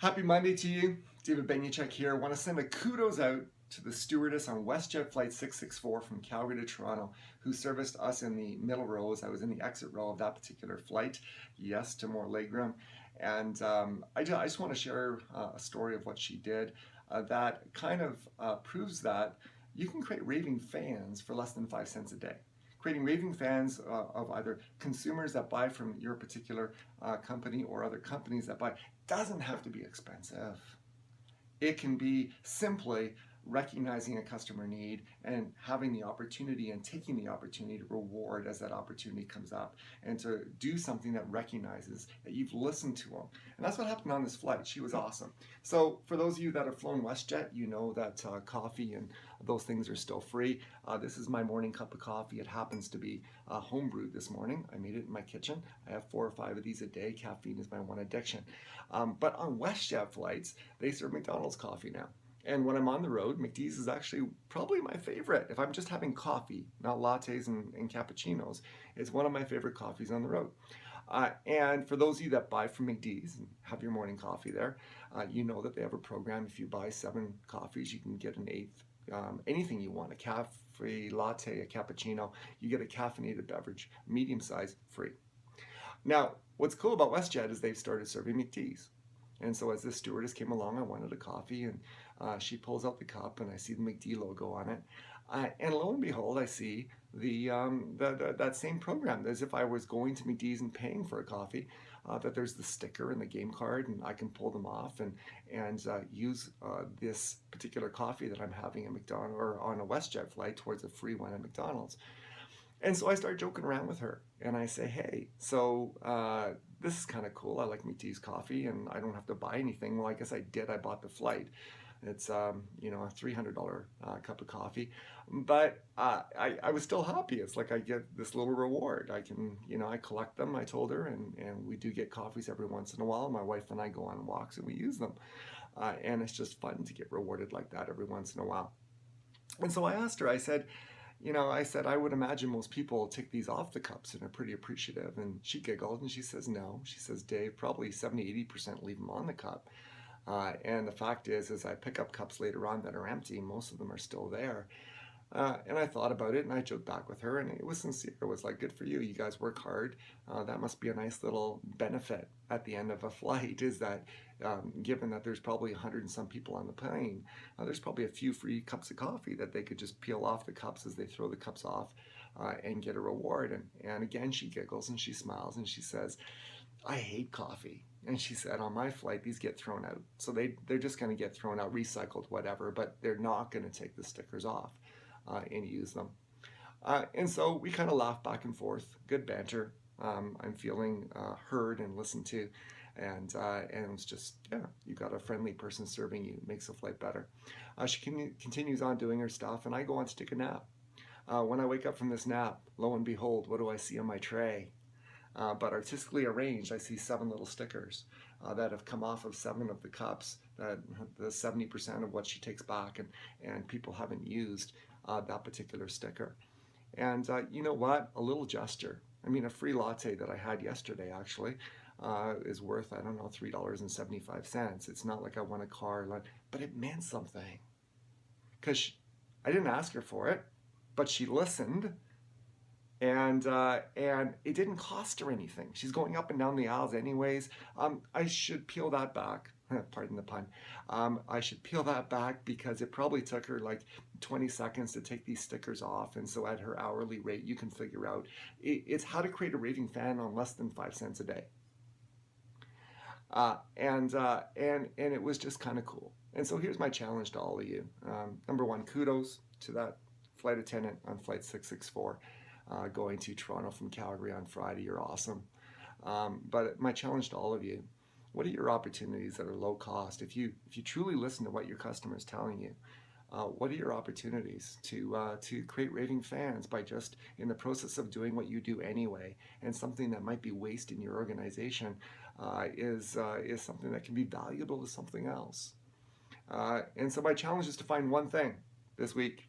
Happy Monday to you. David Benyachek here. I want to send a kudos out to the stewardess on Westjet Flight 664 from Calgary to Toronto who serviced us in the middle rows. I was in the exit row of that particular flight. Yes, to more legroom. And I just want to share a story of what she did that kind of proves that you can create raving fans for less than 5 cents a day. Creating raving fans of either consumers that buy from your particular company or other companies that buy doesn't have to be expensive. It can be simply recognizing a customer need and having the opportunity and taking the opportunity to reward as that opportunity comes up and to do something that recognizes that you've listened to them. And that's what happened on this flight. She was awesome. So for those of you that have flown Westjet, you know that coffee and those things are still free. This is my morning cup of coffee. It happens to be home brewed this morning. I made it in my kitchen. I have 4 or 5 of these a day. Caffeine is my one addiction. But on Westjet flights, they serve McDonald's coffee now. And when I'm on the road, McD's is actually probably my favorite. If I'm just having coffee, not lattes and cappuccinos, it's one of my favorite coffees on the road. And for those of you that buy from McD's and have your morning coffee there, you know that they have a program. If you buy 7 coffees, you can get an 8th, anything you want, a cafe latte, a cappuccino, you get a caffeinated beverage, medium size, free. Now, what's cool about Westjet is they've started serving McD's. And so as this stewardess came along, I wanted a coffee, and she pulls out the cup, and I see the McD logo on it. And lo and behold, I see that same program, as if I was going to McD's and paying for a coffee, that there's the sticker and the game card, and I can pull them off and use this particular coffee that I'm having at McDonald's or on a Westjet flight towards a free one at McDonald's. And so I start joking around with her, and I say, hey, so this is kind of cool. I like McD's coffee, and I don't have to buy anything. Well, I guess I did. I bought the flight. It's a $300 cup of coffee, but I was still happy. It's like I get this little reward. I can, I collect them. I told her, and we do get coffees every once in a while. My wife and I go on walks and we use them, and it's just fun to get rewarded like that every once in a while. And so I asked her. I said, I would imagine most people take these off the cups and are pretty appreciative. And she giggled and she says, no. She says, Dave, probably 70-80% leave them on the cup. And the fact is, as I pick up cups later on that are empty, most of them are still there. And I thought about it and I joked back with her, and it was sincere. It was like, good for you. You guys work hard. That must be a nice little benefit at the end of a flight, is that given that there's probably 100 and some people on the plane, there's probably a few free cups of coffee that they could just peel off the cups as they throw the cups off and get a reward. And again, she giggles and she smiles and she says, I hate coffee. And she said, on my flight, these get thrown out. So they're just going to get thrown out, recycled, whatever, but they're not going to take the stickers off and use them. And so we kind of laugh back and forth, good banter. I'm feeling heard and listened to. And it's just, you got a friendly person serving you. It makes the flight better. She continues on doing her stuff, and I go on to take a nap. When I wake up from this nap, lo and behold, what do I see on my tray? But artistically arranged, I see 7 little stickers that have come off of 7 of the cups, that the 70% of what she takes back, and people haven't used that particular sticker. And you know what? A little gesture. I mean, a free latte that I had yesterday, actually, is worth, I don't know, $3.75. It's not like I won a car, but it meant something. Because I didn't ask her for it, but she listened. And it didn't cost her anything. She's going up and down the aisles anyways. I should peel that back. Pardon the pun. I should peel that back because it probably took her like 20 seconds to take these stickers off. And so at her hourly rate, you can figure out it's how to create a raving fan on less than 5 cents a day. And it was just kind of cool. And so here's my challenge to all of you. Number 1, kudos to that flight attendant on Flight 664. Going to Toronto from Calgary on Friday. You're awesome. But my challenge to all of you, what are your opportunities that are low cost? If you truly listen to what your customer is telling you, what are your opportunities to create raving fans by just in the process of doing what you do anyway, and something that might be waste in your organization is something that can be valuable to something else. And so my challenge is to find one thing this week.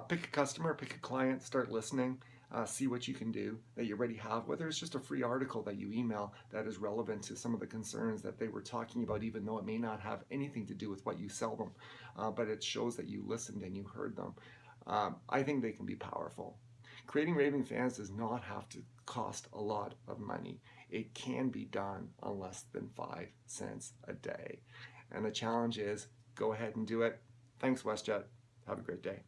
Pick a customer, pick a client, start listening, see what you can do that you already have, whether it's just a free article that you email that is relevant to some of the concerns that they were talking about, even though it may not have anything to do with what you sell them, but it shows that you listened and you heard them. I think they can be powerful. Creating Raving Fans does not have to cost a lot of money. It can be done on less than 5 cents a day. And the challenge is, go ahead and do it. Thanks, Westjet. Have a great day.